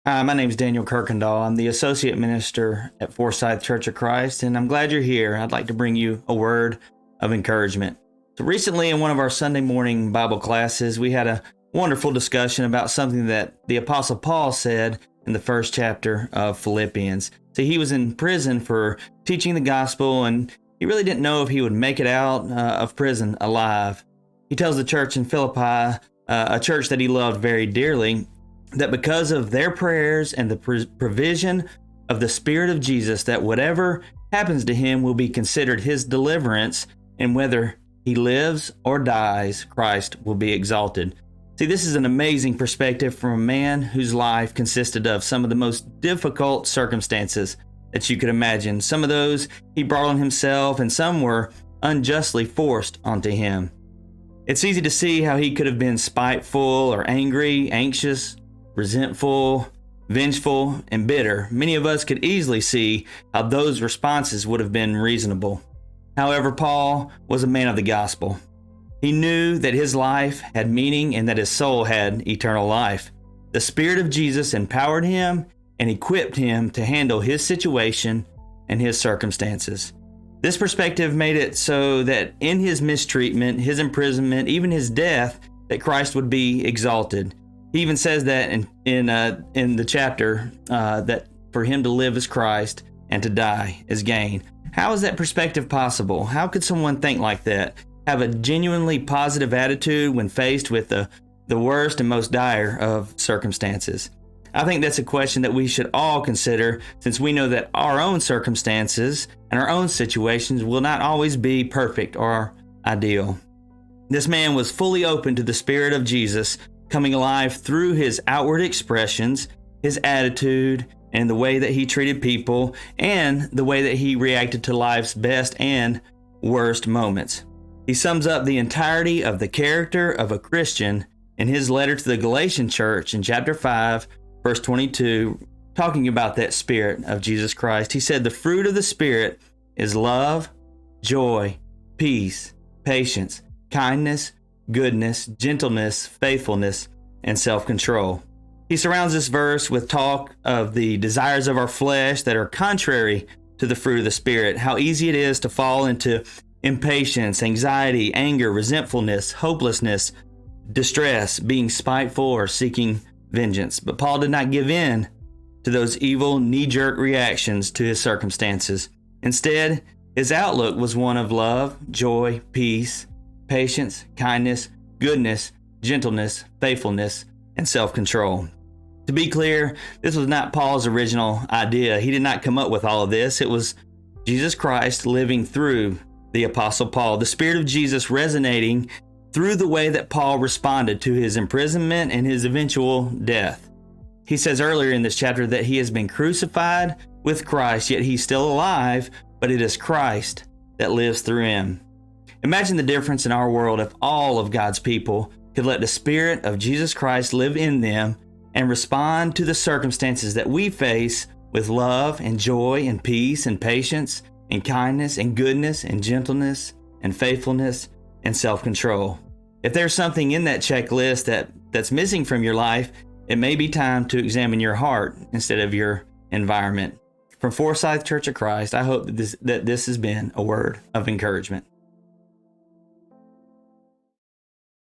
Hi, my name is Daniel Kirkendall. I'm the Associate Minister at Forsythe Church of Christ, and I'm glad you're here. I'd like to bring you a word of encouragement. So recently in one of our Sunday morning Bible classes, we had a wonderful discussion about something that the Apostle Paul said in the first chapter of Philippians. So he was in prison for teaching the gospel, and he really didn't know if he would make it out of prison alive. He tells the church in Philippi, a church that he loved very dearly, that because of their prayers and the provision of the Spirit of Jesus, that whatever happens to him will be considered his deliverance, and whether he lives or dies, Christ will be exalted. See, this is an amazing perspective from a man whose life consisted of some of the most difficult circumstances that you could imagine. Some of those he brought on himself, and some were unjustly forced onto him. It's easy to see how he could have been spiteful or angry, anxious, resentful, vengeful, and bitter. Many of us could easily see how those responses would have been reasonable. However, Paul was a man of the gospel. He knew that his life had meaning and that his soul had eternal life. The Spirit of Jesus empowered him and equipped him to handle his situation and his circumstances. This perspective made it so that in his mistreatment, his imprisonment, even his death, that Christ would be exalted. He even says that in the chapter that for him to live is Christ and to die is gain. How is that perspective possible? How could someone think like that? Have a genuinely positive attitude when faced with the worst and most dire of circumstances? I think that's a question that we should all consider, since we know that our own circumstances and our own situations will not always be perfect or ideal. This man was fully open to the Spirit of Jesus coming alive through his outward expressions, his attitude, and the way that he treated people, and the way that he reacted to life's best and worst moments. He sums up the entirety of the character of a Christian in his letter to the Galatian church in chapter 5, verse 22, talking about that Spirit of Jesus Christ. He said, "The fruit of the Spirit is love, joy, peace, patience, kindness, goodness, gentleness, faithfulness, and self-control." He surrounds this verse with talk of the desires of our flesh that are contrary to the fruit of the Spirit, how easy it is to fall into impatience, anxiety, anger, resentfulness, hopelessness, distress, being spiteful, or seeking vengeance. But Paul did not give in to those evil, knee-jerk reactions to his circumstances. Instead, his outlook was one of love, joy, peace, patience, kindness, goodness, gentleness, faithfulness, and self-control. To be clear, this was not Paul's original idea. He did not come up with all of this. It was Jesus Christ living through the Apostle Paul, the Spirit of Jesus resonating through the way that Paul responded to his imprisonment and his eventual death. He says earlier in this chapter that he has been crucified with Christ, yet he's still alive, but it is Christ that lives through him. Imagine the difference in our world if all of God's people could let the Spirit of Jesus Christ live in them and respond to the circumstances that we face with love and joy and peace and patience and kindness and goodness and gentleness and faithfulness and self-control. If there's something in that checklist that's missing from your life, it may be time to examine your heart instead of your environment. From Forsythe Church of Christ, I hope that this has been a word of encouragement.